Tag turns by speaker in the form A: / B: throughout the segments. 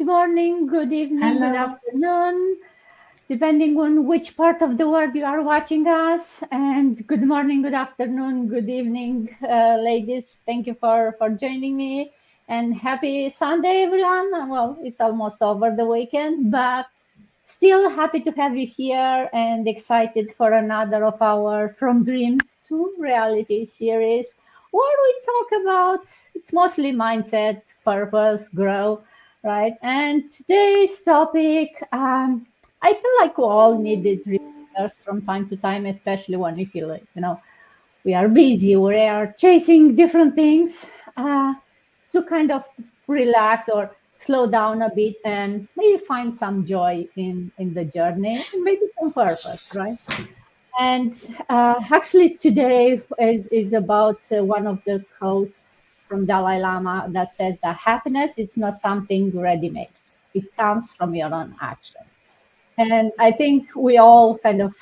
A: morning, good evening, good
B: Hello.
A: afternoon, depending on which part of the world you are watching us. And good morning, good afternoon, good evening, ladies. Thank you for joining me. And happy Sunday, everyone. Well, it's almost over the weekend, but still happy to have you here and excited for another of our From Dreams to Reality series where we talk about it's mostly mindset, purpose, grow, right? And today's topic, I feel like we all need these reminders from time to time, especially when we feel like, we are busy, we are chasing different things. To kind of relax or slow down a bit and maybe find some joy in the journey and maybe some purpose, right? And actually today is about one of the quotes from Dalai Lama that says that happiness is not something ready-made. It comes from your own action. And I think we all kind of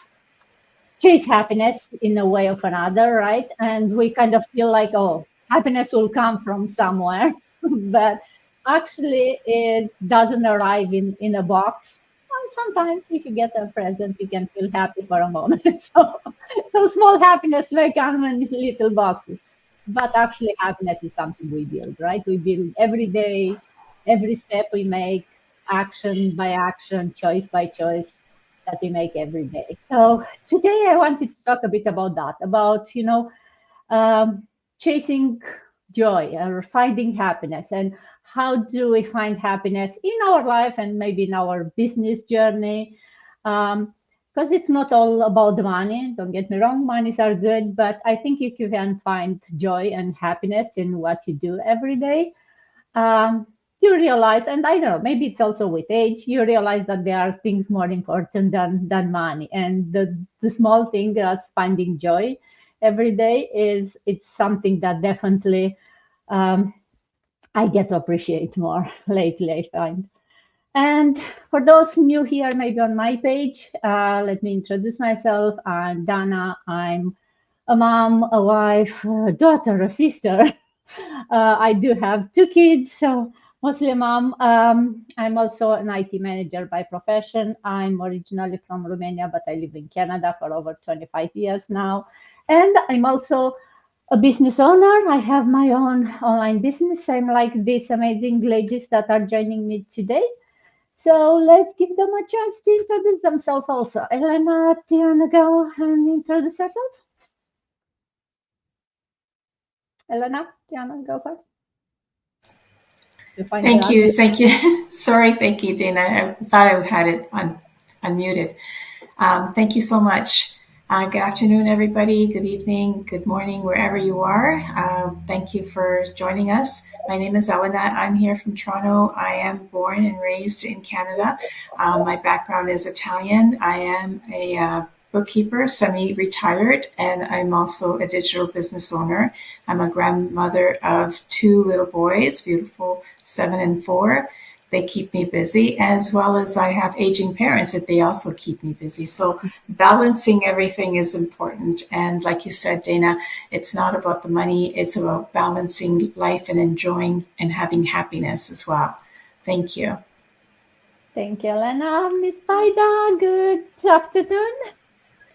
A: chase happiness in a way of another, right? And we kind of feel like, oh, happiness will come from somewhere, but actually it doesn't arrive in a box. And sometimes if you get a present, you can feel happy for a moment. So small happiness may come in these little boxes. But actually happiness is something we build, right? We build every day, every step we make, action by action, choice by choice that we make every day. So today I wanted to talk a bit about that, about chasing joy or finding happiness, and how do we find happiness in our life and maybe in our business journey. Because it's not all about the money. Don't get me wrong, monies are good, but I think if you can find joy and happiness in what you do every day, um, you realize, and I know maybe it's also with age, you realize that there are things more important than money, and the small thing that's finding joy every day is it's something that definitely um, I get to appreciate more lately. I find. And for those new here, maybe on my page, let me introduce myself. I'm Dana. I'm a mom, a wife, a daughter, a sister. I do have two kids, so mostly a mom. I'm also an IT manager by profession. I'm originally from Romania, but I live in Canada for over 25 years now. And I'm also a business owner. I have my own online business. I'm like these amazing ladies that are joining me today. So let's give them a chance to introduce themselves also. Elena, do you want to go and introduce yourself? Elena, do you want to go first? To find the
B: Thank you.
A: unmute.
B: Thank you. Sorry. Thank you, Dana. I thought I had it unmuted. Thank you so much. Good afternoon, everybody. Good evening, good morning, wherever you are. Thank you for joining us. My name is Elena. I'm here from Toronto. I am born and raised in Canada. My background is Italian. I am a bookkeeper, semi-retired, and I'm also a digital business owner. I'm a grandmother of two little boys, beautiful 7 and 4. They keep me busy, as well as I have aging parents that they also keep me busy. So balancing everything is important. And like you said, Dana, it's not about the money. It's about balancing life and enjoying and having happiness as well. Thank you.
A: Thank you, Elena. Miss Paida, good afternoon.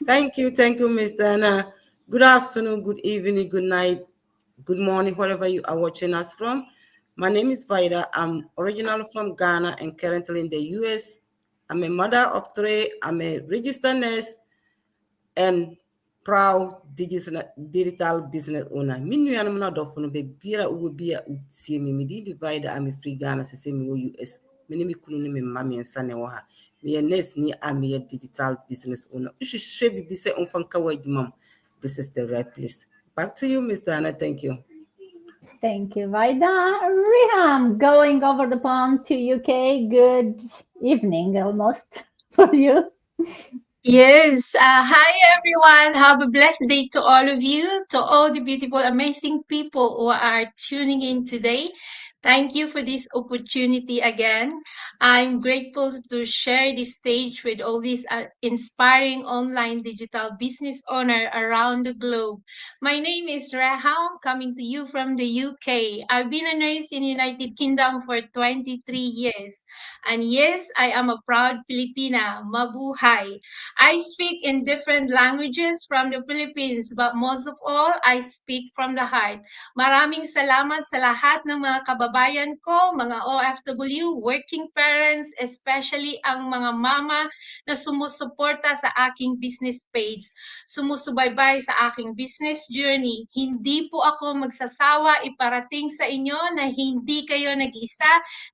C: Thank you, Miss Dana. Good afternoon, good evening, good night, good morning, wherever you are watching us from. My name is Vida. I'm originally from Ghana and currently in the US. I'm a mother of 3. I'm a registered nurse and proud digital business owner. Minu yana muna dofuno be bira uwe bia utie mi di divide. I'm a free Ghana se mi wo US. Mini mi kunu ni mi mami and sane wa ha. Me a nurse ni I'm a digital business owner. You should share be say on fanka wa mom. This is the right place. Back to you, Mr. Anna. Thank you.
A: Thank you, Vaida. Riham, going over the pond to UK. Good evening, almost for you.
D: Yes. Hi, everyone. Have a blessed day to all of you, to all the beautiful, amazing people who are tuning in today. Thank you for this opportunity again. I'm grateful to share this stage with all these inspiring online digital business owner around the globe. My name is Raham, coming to you from the UK. I've been a nurse in United Kingdom for 23 years. And yes, I am a proud Filipina, mabuhay. I speak in different languages from the Philippines, but most of all, I speak from the heart. Maraming salamat sa lahat ng mga kababayan ko, mga OFW, working parents, especially ang mga mama na sumusuporta sa aking business page, sumusubaybay sa aking business journey. Hindi po ako magsasawa iparating sa inyo na hindi kayo nag-isa.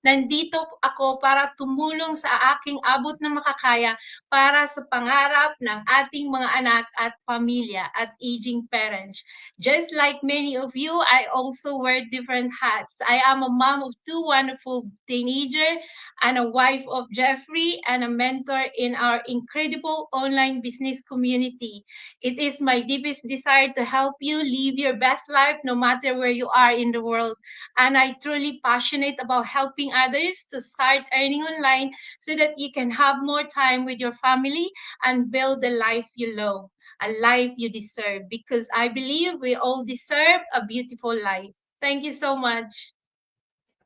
D: Nandito ako para tumulong sa aking abot na makakaya para sa pangarap ng ating mga anak at pamilya at aging parents. Just like many of you, I also wear different hats. I am a mom of two wonderful teenagers and a wife of Jeffrey and a mentor in our incredible online business community. It is my deepest desire to help you live your best life no matter where you are in the world. And I truly passionate about helping others to start earning online so that you can have more time with your family and build the life you love, a life you deserve, because I believe we all deserve a beautiful life. Thank you so much.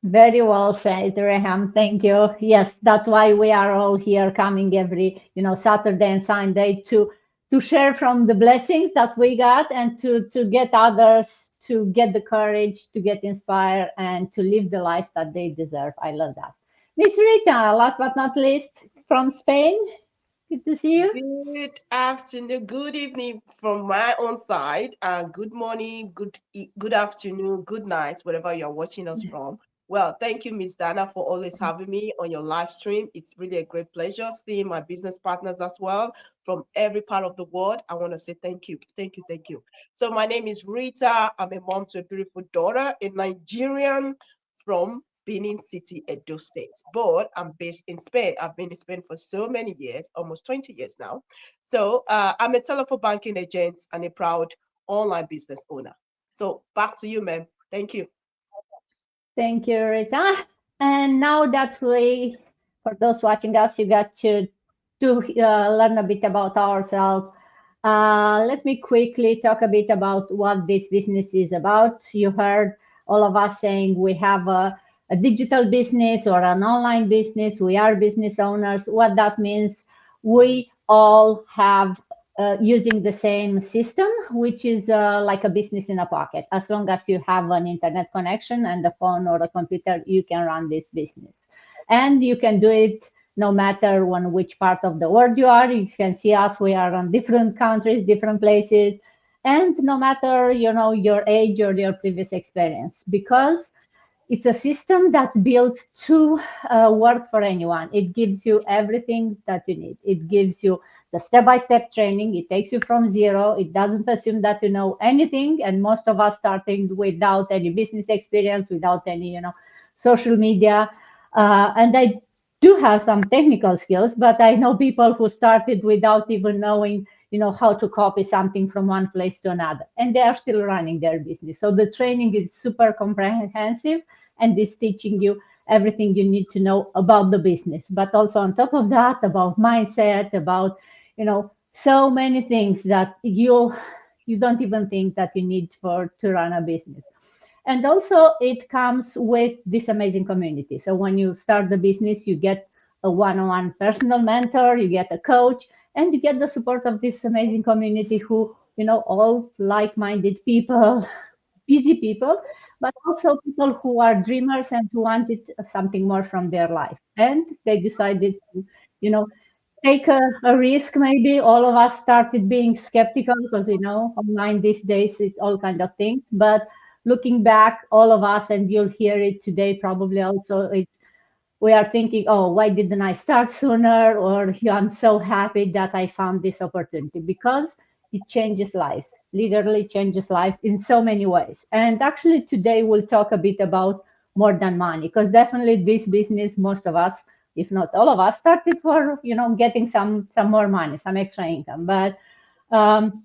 A: Very well said, Reham. Thank you. Yes, that's why we are all here coming every, Saturday and Sunday to share from the blessings that we got and to get others to get the courage to get inspired and to live the life that they deserve. I love that. Miss Rita, last but not least, from Spain. Good to see you.
E: Good afternoon, good evening from my own side, and good morning, good afternoon, good night, wherever you're watching us from. Well, thank you, Miss Dana, for always having me on your live stream. It's really a great pleasure seeing my business partners as well from every part of the world. I want to say thank you, thank you, thank you. So my name is Rita. I'm a mom to a beautiful daughter, a Nigerian from Benin City, Edo State. But I'm based in Spain. I've been in Spain for so many years, almost 20 years now. So I'm a telephone banking agent and a proud online business owner. So back to you, ma'am. Thank you.
A: Thank you, Rita. And now that for those watching us, you got to learn a bit about ourselves. Let me quickly talk a bit about what this business is about. You heard all of us saying we have a digital business or an online business. We are business owners. What that means, we all have using the same system, which is like a business in a pocket. As long as you have an internet connection and a phone or a computer, you can run this business. And you can do it no matter on which part of the world you are. You can see us, we are on different countries, different places, and no matter, your age or your previous experience, because it's a system that's built to work for anyone. It gives you everything that you need. It gives you the step-by-step training. It takes you from zero. It doesn't assume that you know anything. And most of us starting without any business experience, without any, social media. And I do have some technical skills, but I know people who started without even knowing, how to copy something from one place to another, and they are still running their business. So the training is super comprehensive and is teaching you everything you need to know about the business, but also on top of that, about mindset, about, so many things that you don't even think that you need for to run a business. And also it comes with this amazing community. So when you start the business, you get a one-on-one personal mentor, you get a coach, and you get the support of this amazing community who, all like-minded people, busy people, but also people who are dreamers and who wanted something more from their life. And they decided to, you know, take a risk. Maybe all of us started being skeptical because online these days it's all kind of things. But looking back, all of us, and you'll hear it today probably also, we are thinking, oh, why didn't I start sooner? Or "Yeah, I'm so happy that I found this opportunity," because it changes lives, literally changes lives in so many ways. And actually, today we'll talk a bit about more than money, because definitely this business, most of us, if not all of us, started for getting some more money, some extra income. But um,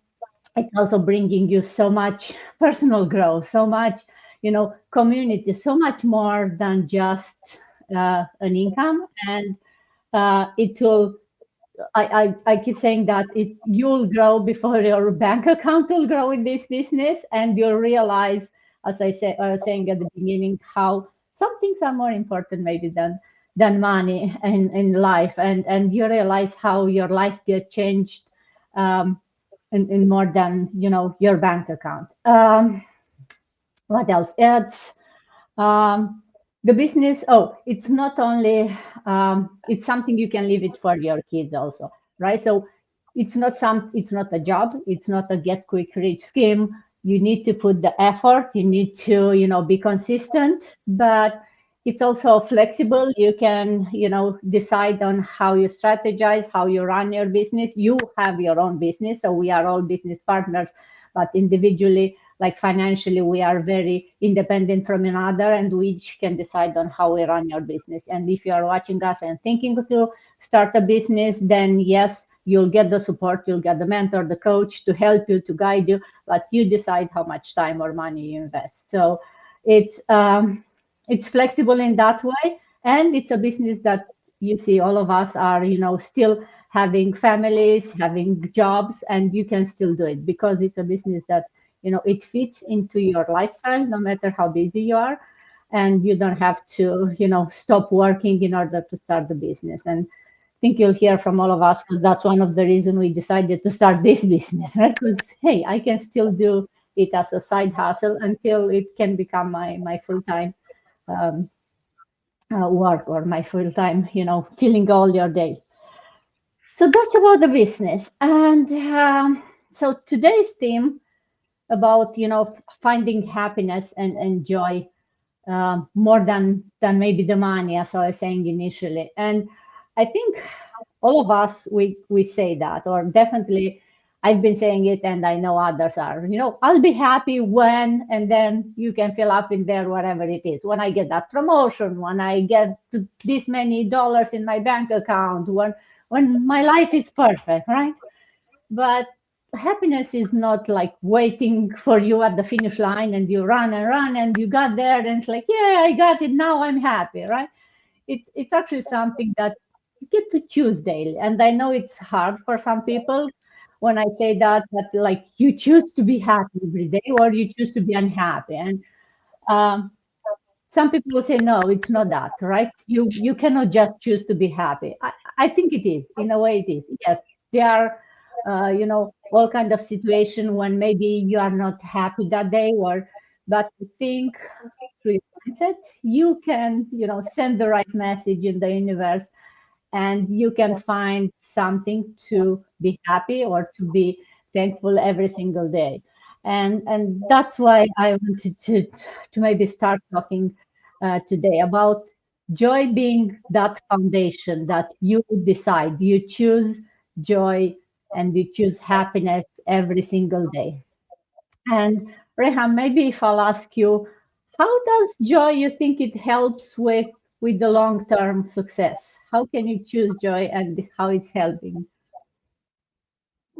A: it's also bringing you so much personal growth, so much, community so much more than just an income. And it will I keep saying that you'll grow before your bank account will grow in this business, and you'll realize, as I was saying at the beginning, how some things are more important maybe than money in life, and you realize how your life get changed um, in more than your bank account. What else? Um, the business, oh, it's not only, it's something you can leave it for your kids also, right? So it's not a job, it's not a get quick rich scheme. You need to put the effort, you need to, be consistent, but it's also flexible. You can, decide on how you strategize, how you run your business. You have your own business, so we are all business partners, but individually, like financially, we are very independent from another, and we each can decide on how we run your business. And if you are watching us and thinking to start a business, then yes, you'll get the support, you'll get the mentor, the coach to help you, to guide you, but you decide how much time or money you invest. So it's flexible in that way, and it's a business that you see all of us are, still having families, having jobs, and you can still do it because it's a business that it fits into your lifestyle no matter how busy you are, and you don't have to stop working in order to start the business. And I think you'll hear from all of us because that's one of the reasons we decided to start this business, right? Because hey, I can still do it as a side hustle until it can become my full-time um, work, or my full-time filling all your day. So that's about the business. And so today's theme about finding happiness and joy, more than maybe the money, as I was saying initially. And I think all of us, we say that, or definitely I've been saying it, and I know others are. I'll be happy when, and then you can fill up in there whatever it is. When I get that promotion, when I get this many dollars in my bank account, when my life is perfect, right? But happiness is not like waiting for you at the finish line and you run and run and you got there and it's like, yeah, I got it. Now I'm happy, right? It's actually something that you get to choose daily. And I know it's hard for some people when I say that like you choose to be happy every day or you choose to be unhappy. And um, some people will say no, it's not that, right? You cannot just choose to be happy. I think it is, in a way it is. Yes, there are all kind of situation when maybe you are not happy that day, or but I think through your mindset you can send the right message in the universe, and you can find something to be happy or to be thankful every single day. And that's why I wanted to maybe start talking today about joy being that foundation that you decide, you choose joy and you choose happiness every single day. And Rehan, maybe if I'll ask you, how does joy you think it helps with the long-term success? How can you choose joy and how it's helping?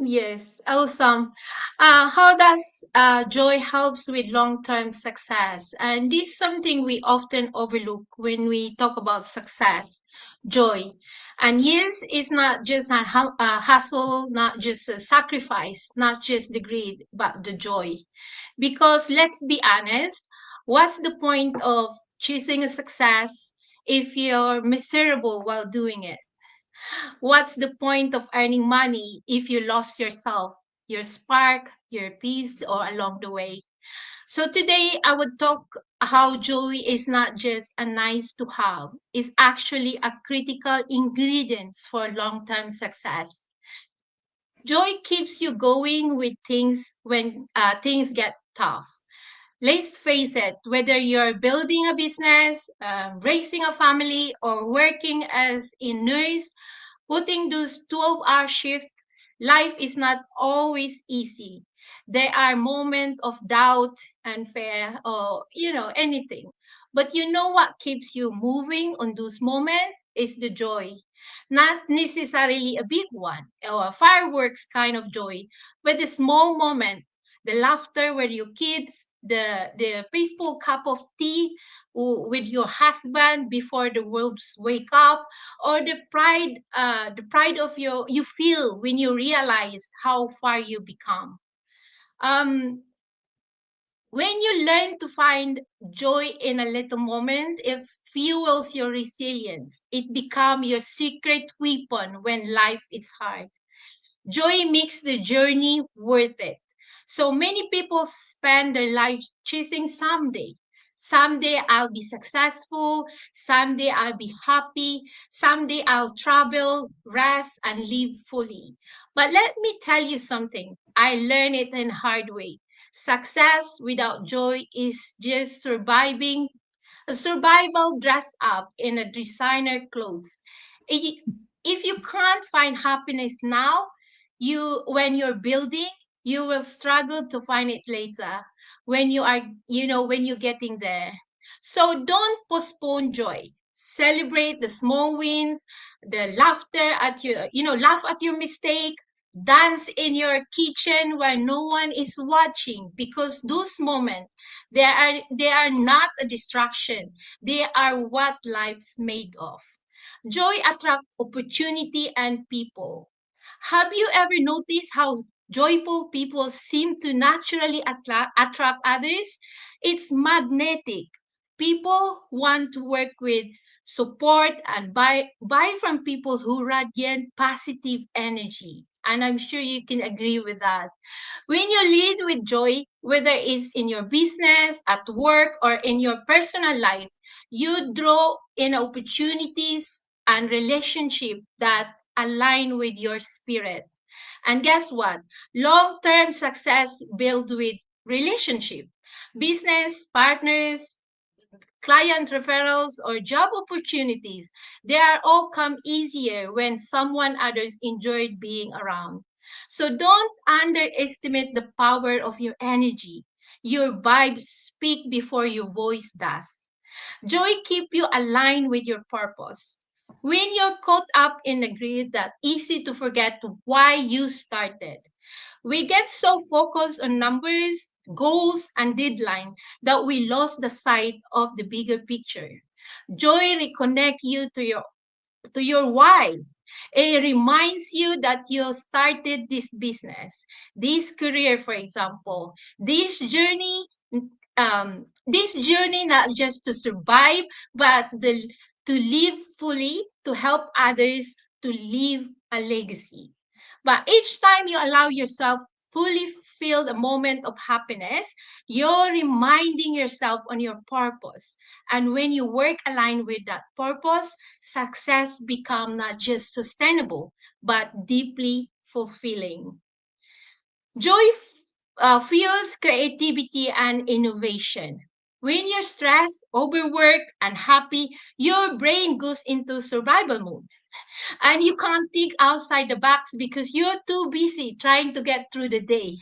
D: Yes, awesome. How does joy helps with long-term success? And this is something we often overlook when we talk about success, joy. And yes, it's not just a hustle, not just a sacrifice, not just the greed, but the joy. Because let's be honest, what's the point of choosing a success if you're miserable while doing it? What's the point of earning money if you lost yourself, your spark, your peace, or along the way? So today I would talk how joy is not just a nice to have, it's actually a critical ingredient for long-term success. Joy keeps you going with things when things get tough. Let's face it, whether you're building a business, raising a family, or working as a nurse, putting those 12-hour shifts, life is not always easy. There are moments of doubt and fear or, anything. But you know what keeps you moving on those moments is the joy. Not necessarily a big one or a fireworks kind of joy, but the small moment, the laughter with your kids, the peaceful cup of tea with your husband before the world's wake up, or the pride of you feel when you realize how far you become. um when you learn to find joy in a little moment, it fuels your resilience. It becomes your secret weapon when life is hard. Joy makes the journey worth it. So many people spend their life chasing someday. Someday I'll be successful. Someday I'll be happy. Someday I'll travel, rest, and live fully. But let me tell you something. I learned it in hard way. Success without joy is just surviving a survival dress up in a designer clothes. I- If you can't find happiness now, you when you're building, you will struggle to find it later when you are, when you're getting there. So don't postpone joy. Celebrate the small wins, the laughter at your, laugh at your mistake, dance in your kitchen where no one is watching, because those moments, they are not a distraction. They are what life's made of. Joy attracts opportunity and people. Have you ever noticed how joyful people seem to naturally attract others? It's magnetic. People want to work with, support, and buy from people who radiate positive energy. And I'm sure you can agree with that. When you lead with joy, whether it's in your business, at work, or in your personal life, you draw in opportunities and relationships that align with your spirit. And guess what? Long-term success built with relationship, business partners, client referrals, or job opportunities. They are all come easier when someone others enjoyed being around. So don't underestimate the power of your energy. Your vibes speak before your voice does. Joy keep you aligned with your purpose. When you're caught up in the grid, that easy to forget why you started. We get so focused on numbers, goals, and deadline that we lost the sight of the bigger picture. Joy reconnect you to your why. It reminds you that you started this business, this career, for example, this journey not just to survive, but to live fully, to help others, to leave a legacy. But each time you allow yourself fully feel the moment of happiness, you're reminding yourself on your purpose. And when you work aligned with that purpose, success become not just sustainable, but deeply fulfilling. Joy fuels creativity and innovation. When you're stressed, overworked, and happy, your brain goes into survival mode. And you can't think outside the box because you're too busy trying to get through the day.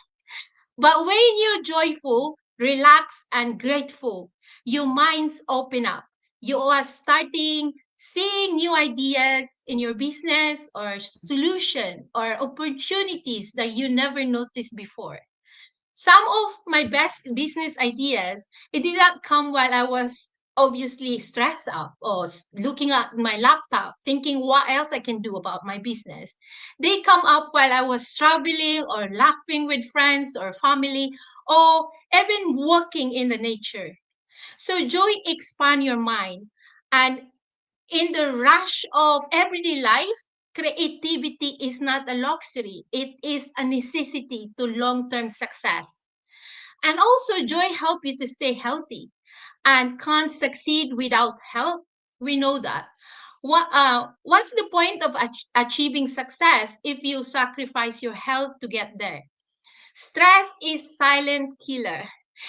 D: But when you're joyful, relaxed, and grateful, your minds open up. You are starting seeing new ideas in your business, or solution, or opportunities that you never noticed before. Some of my best business ideas, it did not come while I was obviously stressed out or looking at my laptop thinking what else I can do about my business. They come up while I was traveling or laughing with friends or family, or even walking in the nature. So joy expand your mind, and in the rush of everyday life, creativity is not a luxury. It is a necessity to long-term success. And also, joy help you to stay healthy, and can't succeed without health. We know that. What's the point of achieving success if you sacrifice your health to get there? Stress is silent killer.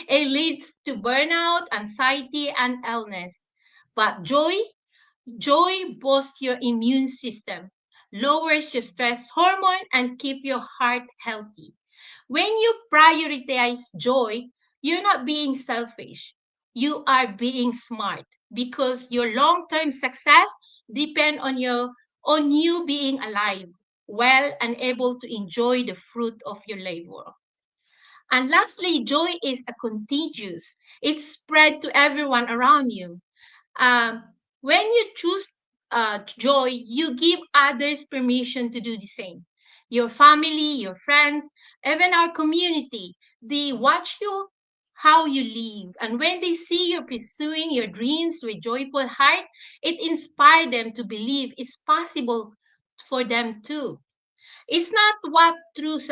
D: It leads to burnout, anxiety, and illness. But joy boosts your immune system, lowers your stress hormone, and keep your heart healthy. When you prioritize joy, you're not being selfish. You are being smart, because your long-term success depend on you being alive, well, and able to enjoy the fruit of your labor. And lastly, joy is a contagious. It's spread to everyone around you. Um, when you choose joy, you give others permission to do the same. Your family, your friends, even our community, they watch you how you live. And when they see you pursuing your dreams with joyful heart, it inspires them to believe it's possible for them too. It's not what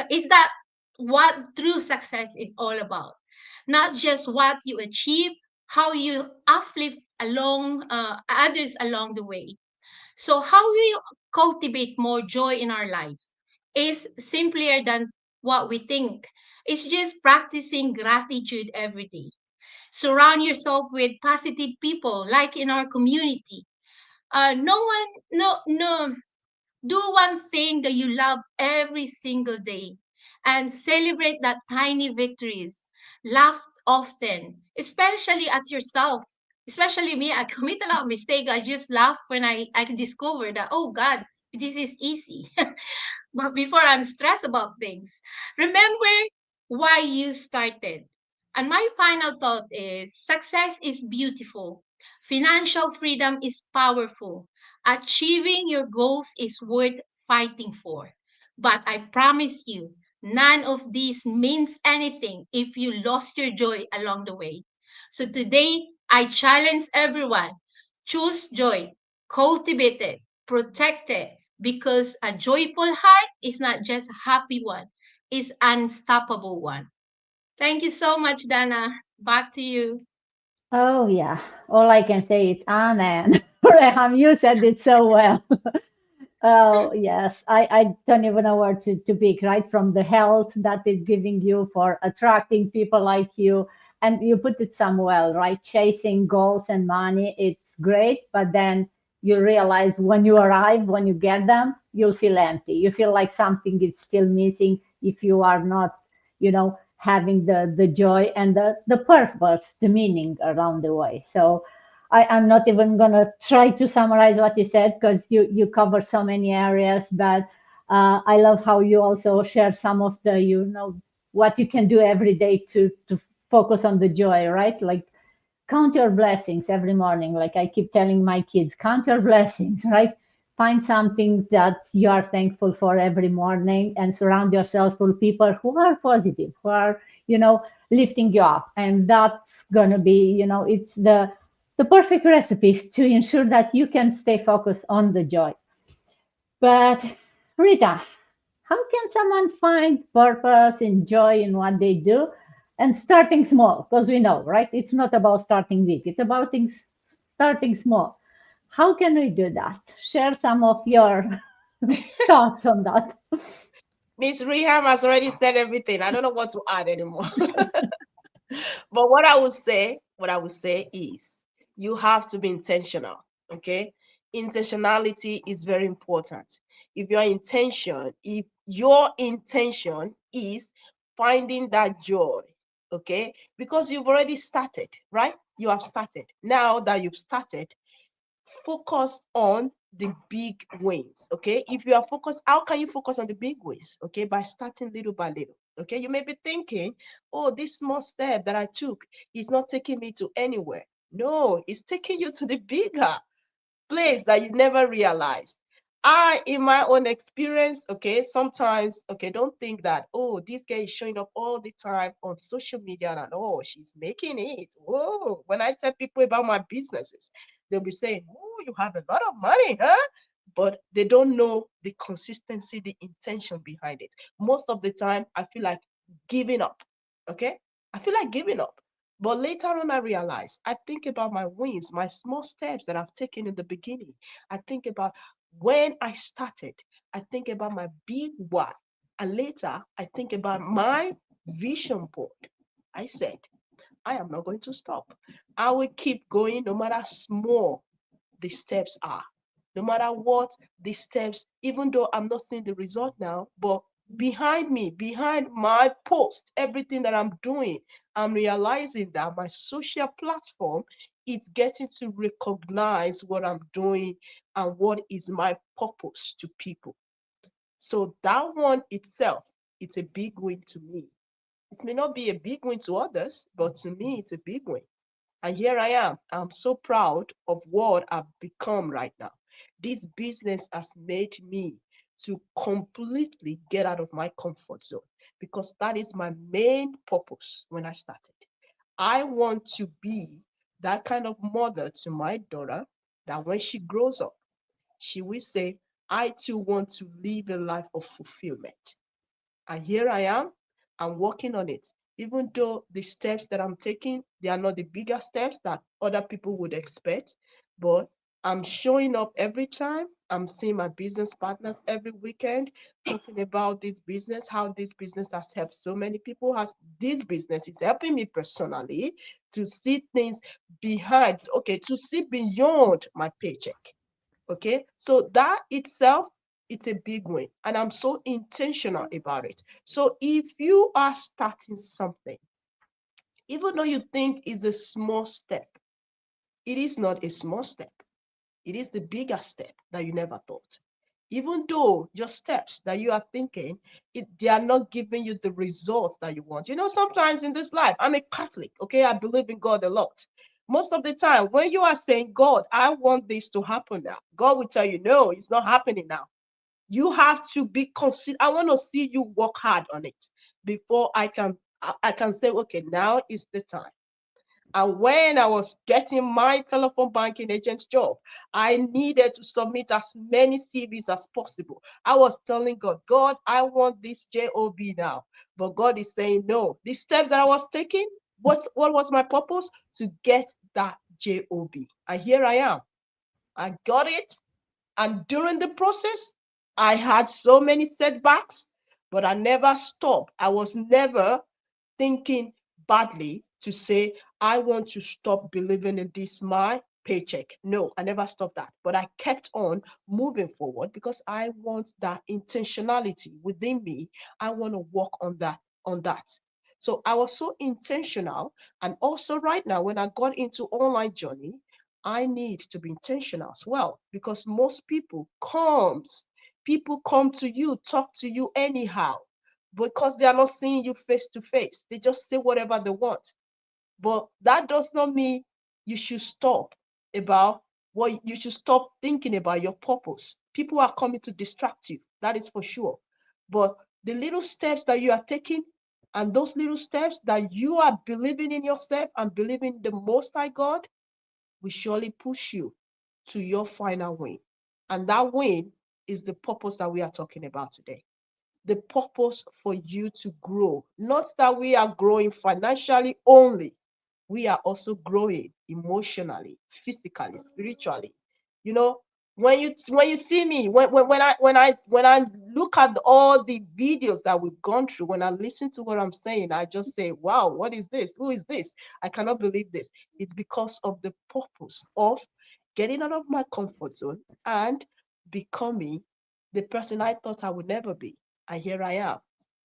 D: is that what true success is all about. Not just what you achieve, how you uplift along others along the way. So how we cultivate more joy in our life is simpler than what we think. It's just practicing gratitude every day. Surround yourself with positive people, like in our community. No one, no, do one thing that you love every single day and celebrate that tiny victories. Laugh often, especially at yourself. Especially me, I commit a lot of mistakes. I just laugh when I discover that, oh God, this is easy. But before I'm stressed about things, remember why you started. And my final thought is success is beautiful. Financial freedom is powerful. Achieving your goals is worth fighting for. But I promise you, none of these means anything if you lost your joy along the way. So today, I challenge everyone choose joy, cultivate it, protect it, because a joyful heart is not just a happy one, it's unstoppable one. Thank you so much, Dana. Back to you.
A: Oh, yeah. All I can say is amen. Reham, you said it so well. Oh, yes. I don't even know where to pick, right? From the health that is giving you for attracting people like you. And you put it somewhere, right? Chasing goals and money, it's great. But then you realize when you arrive, when you get them, you'll feel empty. You feel like something is still missing if you are not, having the joy and the purpose, the meaning around the way. So, I'm not even gonna try to summarize what you said because you cover so many areas, but I love how you also share some of the what you can do every day to focus on the joy, right? Like count your blessings every morning. Like I keep telling my kids, count your blessings, right? Find something that you are thankful for every morning and surround yourself with people who are positive, who are, lifting you up. And that's gonna be, it's the perfect recipe to ensure that you can stay focused on the joy. But Rita, how can someone find purpose and joy in what they do? And starting small, because we know, right? It's not about starting big, it's about starting small. How can we do that? Share some of your thoughts on that.
E: Miss Reham has already said everything. I don't know what to add anymore. But what I would say is you have to be intentional. Okay. Intentionality is very important. If your intention is finding that joy, okay, because you've already started, right? You have started. Now that you've started, focus on the big wins. Okay. If you are focused, how can you focus on the big wins? Okay. By starting little by little. Okay. You may be thinking, oh, this small step that I took is not taking me to anywhere. No, it's taking you to the bigger place that you never realized. In my own experience, okay, sometimes, okay, don't think that, oh, this girl is showing up all the time on social media and, oh, she's making it. Whoa. When I tell people about my businesses, they'll be saying, oh, you have a lot of money, huh? But they don't know the consistency, the intention behind it. Most of the time, I feel like giving up, okay? I feel like giving up. But later on, I realized I think about my wins, my small steps that I've taken in the beginning. I think about when I started. I think about my big why. And later, I think about my vision board. I said, I am not going to stop. I will keep going no matter small the steps are. No matter what the steps, even though I'm not seeing the result now, but behind me, behind my post, everything that I'm doing, I'm realizing that my social platform is getting to recognize what I'm doing and what is my purpose to people. So that one itself, it's a big win to me. It may not be a big win to others, but to me, it's a big win. And here I am. I'm so proud of what I've become right now. This business has made me to completely get out of my comfort zone because that is my main purpose when I started. I want to be that kind of mother to my daughter that when she grows up, she will say, I too want to live a life of fulfillment. And here I am, I'm working on it. Even though the steps that I'm taking, they are not the bigger steps that other people would expect, but I'm showing up every time. I'm seeing my business partners every weekend, talking about this business, how this business has helped so many people. Has this business is helping me personally to see things behind, okay, to see beyond my paycheck. Okay, so that itself, it's a big win, and I'm so intentional about it. So if you are starting something, even though you think it's a small step, it is not a small step. It is the bigger step that you never thought. Even though your steps that you are thinking, they are not giving you the results that you want. You know, sometimes in this life, I'm a Catholic, okay? I believe in God a lot. Most of the time, when you are saying, God, I want this to happen now, God will tell you, no, it's not happening now. You have to be consider. I want to see you work hard on it before I can say, okay, now is the time. And when I was getting my telephone banking agent's job, I needed to submit as many CVs as possible. I was telling God, God, I want this job now. But God is saying, no. The steps that I was taking, what was my purpose? To get that job. And here I am. I got it. And during the process, I had so many setbacks, but I never stopped. I was never thinking badly to say, I want to stop believing in this my paycheck. No, I never stopped that. But I kept on moving forward because I want that intentionality within me. I want to work on that. So I was so intentional. And also right now, when I got into online journey, I need to be intentional as well because most people come to you, talk to you anyhow because they are not seeing you face to face. They just say whatever they want. But that does not mean you should stop about what you should stop thinking about your purpose. People are coming to distract you. That is for sure. But the little steps that you are taking and those little steps that you are believing in yourself and believing the most high God will surely push you to your final win. And that win is the purpose that we are talking about today. The purpose for you to grow. Not that we are growing financially only, we are also growing emotionally, physically, spiritually. You know, when you see me, when I look at all the videos that we've gone through, when I listen to what I'm saying, I just say, wow, what is this? Who is this? I cannot believe this. It's because of the purpose of getting out of my comfort zone and becoming the person I thought I would never be. And here I am.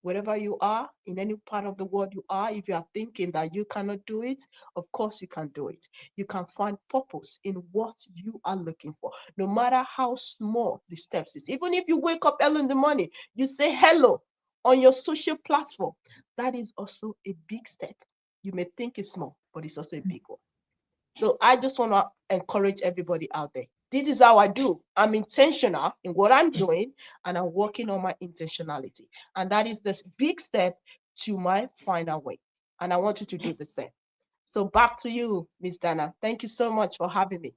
E: Wherever you are, in any part of the world you are, if you are thinking that you cannot do it, of course you can do it. You can find purpose in what you are looking for, no matter how small the steps is. Even if you wake up early in the morning, you say hello on your social platform. That is also a big step. You may think it's small, but it's also a big one. So I just want to encourage everybody out there. This is how I do. I'm intentional in what I'm doing and I'm working on my intentionality. And that is this big step to my final way. And I want you to do the same. So back to you, Miss Dana. Thank you so much for having me.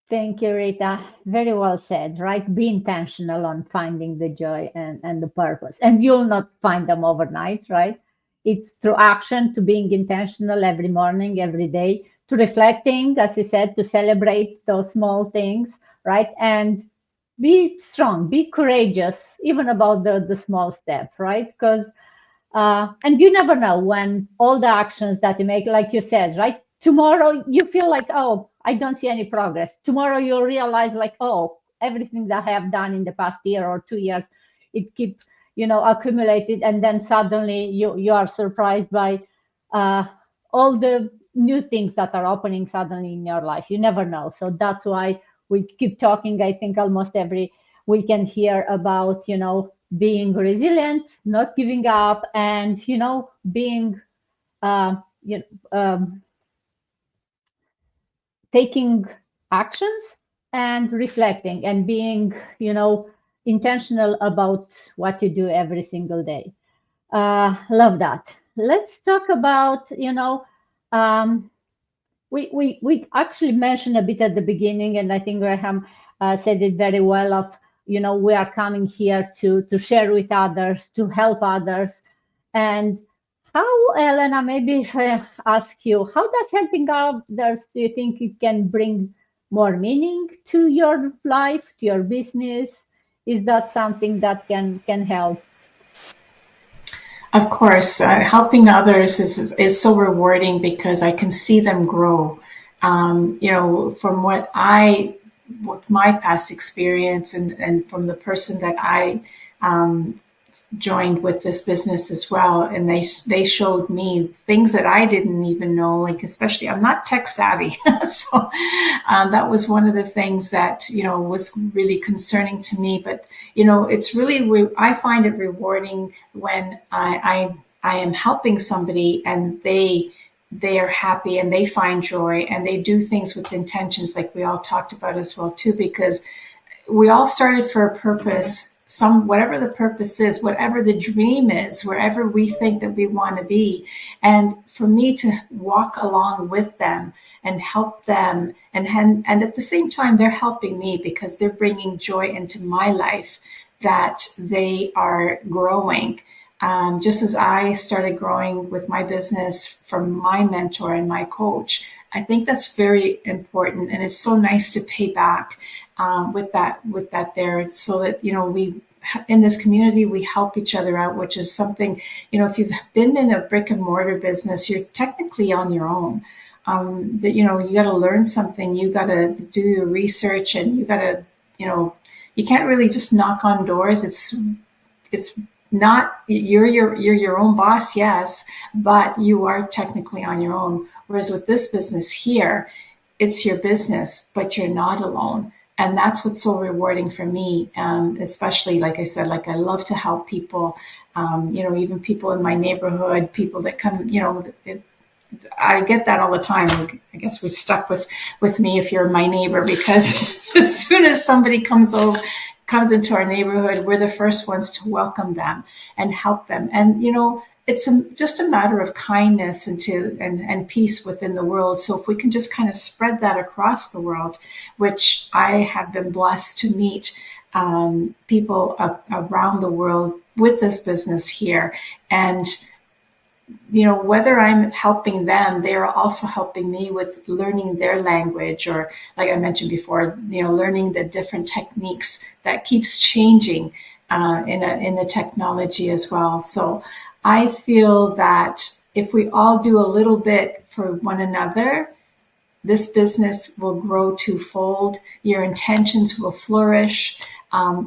A: Thank you, Rita. Very well said, right? Be intentional on finding the joy and the purpose. And you'll not find them overnight, right? It's through action, to being intentional every morning, every day, to reflecting, as you said, to celebrate those small things, right? And be strong, be courageous, even about the small step, right? Because and you never know when all the actions that you make, like you said, right? Tomorrow you feel like, oh, I don't see any progress. Tomorrow you'll realize, like, oh, everything that I have done in the past year or 2 years, it keeps, accumulated, and then suddenly you are surprised by uh, all the new things that are opening suddenly in your life. You never know. So that's why we keep talking. I think almost every weekend here about, being resilient, not giving up, and being uh, you know, taking actions and reflecting and being intentional about what you do every single day. Love that. Let's talk about um, we actually mentioned a bit at the beginning, and I think Graham said it very well. Of we are coming here to share with others, to help others, and how, Elena, maybe if I ask you, how does helping others do you think it can bring more meaning to your life, to your business? Is that something that can help?
B: Of course, helping others is so rewarding because I can see them grow. From with my past experience and from the person that I um, joined with this business as well, and they showed me things that I didn't even know, like especially I'm not tech savvy. So that was one of the things that was really concerning to me. But it's really I find it rewarding when I am helping somebody and they are happy and they find joy and they do things with intentions, like we all talked about as well too, because we all started for a purpose, some whatever the purpose is, whatever the dream is, wherever we think that we want to be. And for me to walk along with them and help them, and at the same time they're helping me because they're bringing joy into my life, that they are growing. Just as I started growing with my business from my mentor and my coach, I think that's very important, and it's so nice to pay back with that there, so that we in this community we help each other out, which is something, if you've been in a brick and mortar business, you're technically on your own. That you got to learn something, you got to do your research, and you got to you can't really just knock on doors. It's not you're your own boss, yes, but you are technically on your own. Whereas with this business here, it's your business, but you're not alone. And that's what's so rewarding for me. Especially, like I said, like I love to help people, even people in my neighborhood, people that come, I get that all the time. I guess we're stuck with me if you're my neighbor, because as soon as somebody comes into our neighborhood, we're the first ones to welcome them and help them. And it's just a matter of kindness and peace within the world. So if we can just kind of spread that across the world, which I have been blessed to meet people around the world with this business here, and whether I'm helping them, they are also helping me with learning their language, or like I mentioned before, learning the different techniques that keeps changing in the technology as well. So I feel that if we all do a little bit for one another, this business will grow twofold. Your intentions will flourish.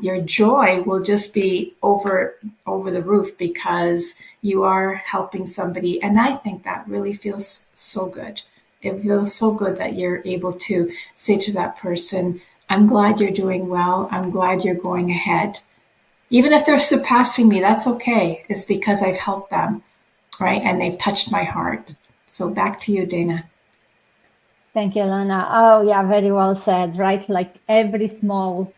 B: Your joy will just be over the roof because you are helping somebody. And I think that really feels so good. It feels so good that you're able to say to that person, I'm glad you're doing well. I'm glad you're going ahead. Even if they're surpassing me, that's okay. It's because I've helped them, right? And they've touched my heart. So back to you, Dana.
A: Thank you, Lana. Oh, yeah, very well said, right? Like every small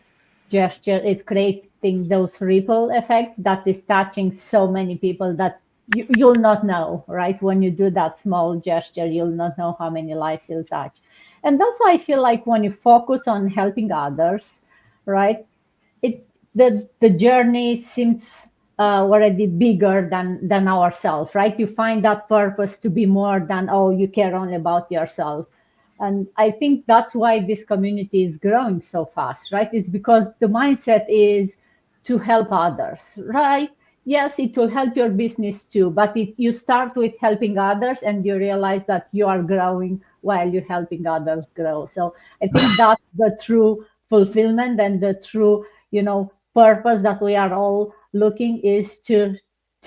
A: gesture is creating those ripple effects that is touching so many people that you'll not know, right? When you do that small gesture, you'll not know how many lives you'll touch. And that's why I feel like when you focus on helping others, right? The journey seems already bigger than ourselves, right? You find that purpose to be more than, oh, you care only about yourself. And I think that's why this community is growing so fast, right? It's because the mindset is to help others, right? Yes, it will help your business too, but you start with helping others and you realize that you are growing while you're helping others grow. So I think that's the true fulfillment and the true, purpose that we are all looking is to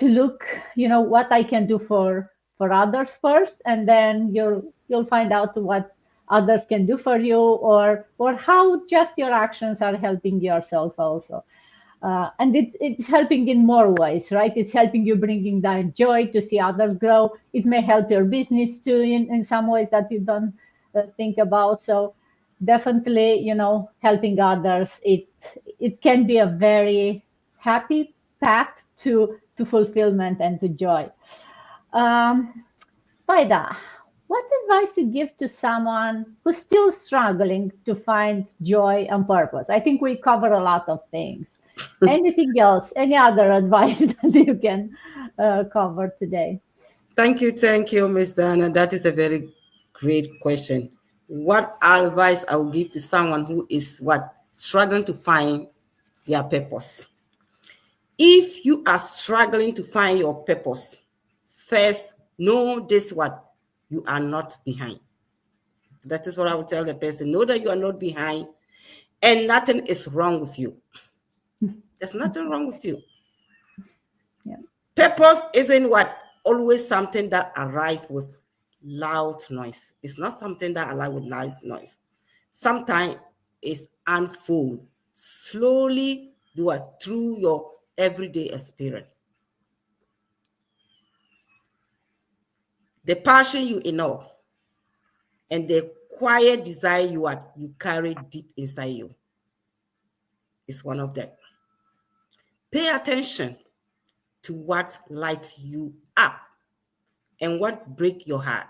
A: look, what I can do for others first, and then you'll find out what others can do for you, or how just your actions are helping yourself also. And it's helping in more ways, right? It's helping you bringing that joy to see others grow. It may help your business too in some ways that you don't think about. So definitely, helping others, it can be a very happy path to fulfillment and to joy. Faida, what advice you give to someone who's still struggling to find joy and purpose? I think we cover a lot of things. Anything else? Any other advice that you can cover today?
C: Thank you, Miss Dana. That is a very great question. What advice I will give to someone who is struggling to find their purpose? If you are struggling to find your purpose, first know this: what you are not behind. That is what I would tell the person. Know that you are not behind, and nothing is wrong with you. There's nothing wrong with you.
A: Yeah.
C: Purpose isn't always something that arrives with loud noise. It's not something that arrives with loud noise. Sometimes it's unfold slowly through your everyday experience. The passion you know and the quiet desire you carry deep inside you is one of them. Pay attention to what lights you up and what breaks your heart.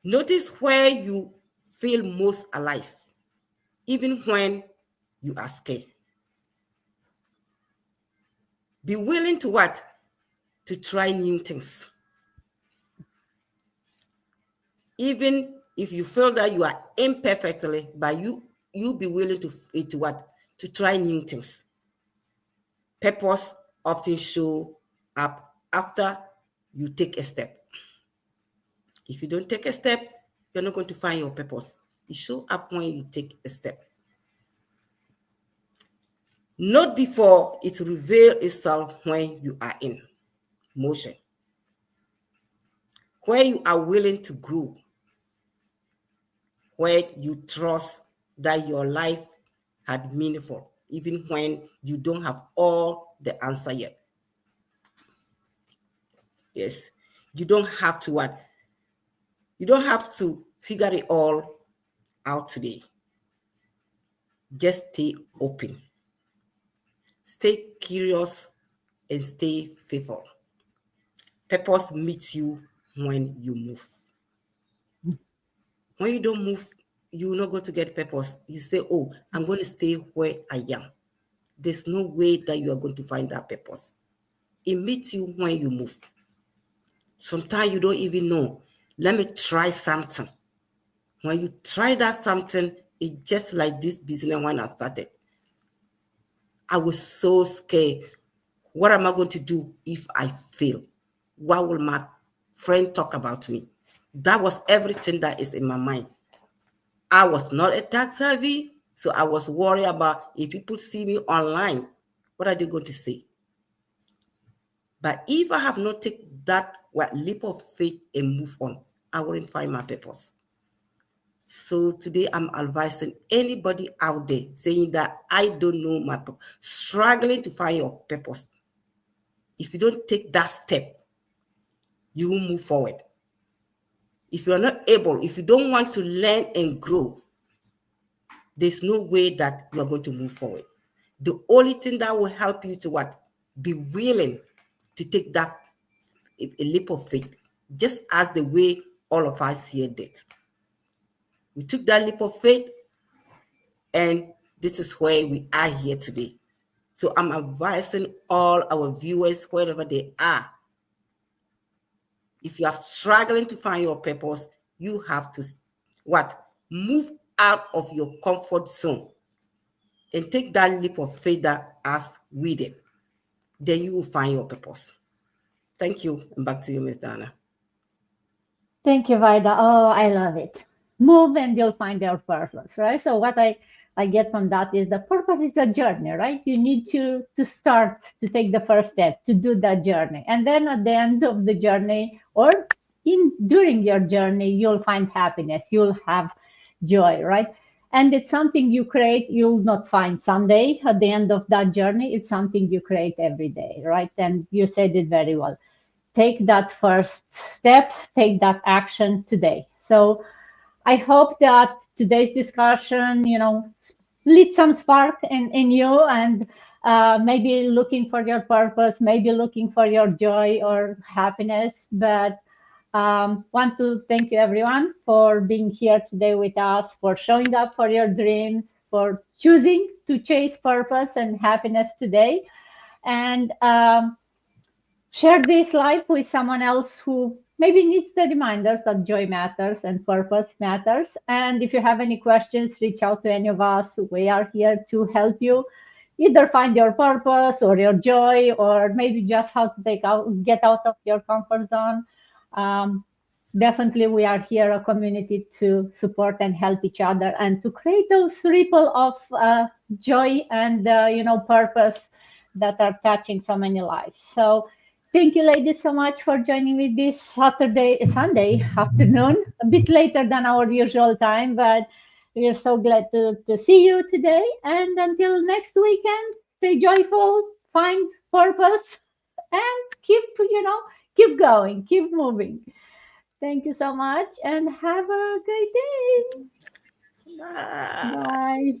C: Notice where you feel most alive, even when you are scared. Be willing to what? To try new things. Even if you feel that you are imperfectly, but you be willing to what? To try new things. Purpose often show up after you take a step. If you don't take a step, you're not going to find your purpose. It show up when you take a step. Not before it reveals itself when you are in motion. Where you are willing to grow. Where you trust that your life had meaningful, even when you don't have all the answer yet. Yes. You don't have to what? You don't have to figure it all out today. Just stay open. Stay curious and stay faithful. Purpose meets you when you move. When you don't move, you're not going to get purpose. You say, oh, I'm going to stay where I am. There's no way that you are going to find that purpose. It meets you when you move. Sometimes you don't even know. Let me try something. When you try that something, it's just like this business when I started. I was so scared. What am I going to do if I fail? What will my friend talk about me? That was everything that is in my mind. I was not a tech savvy, so I was worried about if people see me online, what are they going to say? But if I have not taken that leap of faith and move on, I wouldn't find my purpose. So today I'm advising anybody out there saying that I don't know my purpose, struggling to find your purpose. If you don't take that step, you will move forward. If you're not able, if you don't want to learn and grow, there's no way that you are going to move forward. The only thing that will help you to what? Be willing to take that a leap of faith, just as the way all of us here did. We took that leap of faith, and this is where we are here today. So I'm advising all our viewers, wherever they are, if you are struggling to find your purpose, you have to what? Move out of your comfort zone and take that leap of faith that as we did. Then you will find your purpose. Thank you. And back to you, Ms. Dana.
A: Thank you, Vida. Oh, I love it. Move and you'll find your purpose, right? So what I get from that is the purpose is a journey, right? You need to start to take the first step to do that journey. And then at the end of the journey or in during your journey, you'll find happiness, you'll have joy, right? And it's something you create, you'll not find someday at the end of that journey. It's something you create every day, right? And you said it very well. Take that first step, take that action today. So I hope that today's discussion, lit some spark in you, and maybe looking for your purpose, maybe looking for your joy or happiness. But want to thank you everyone for being here today with us, for showing up for your dreams, for choosing to chase purpose and happiness today. And share this life with someone else who maybe needs the reminders that joy matters and purpose matters. And if you have any questions, reach out to any of us. We are here to help you either find your purpose or your joy, or maybe just how to get out of your comfort zone. Um, Definitely, we are here a community to support and help each other and to create those ripple of joy and purpose that are touching so many lives. So thank you, ladies, so much for joining me this Sunday afternoon, a bit later than our usual time, but we are so glad to see you today. And until next weekend, stay joyful, find purpose, and keep going, keep moving. Thank you so much and have a great day.
C: Bye.
A: Bye.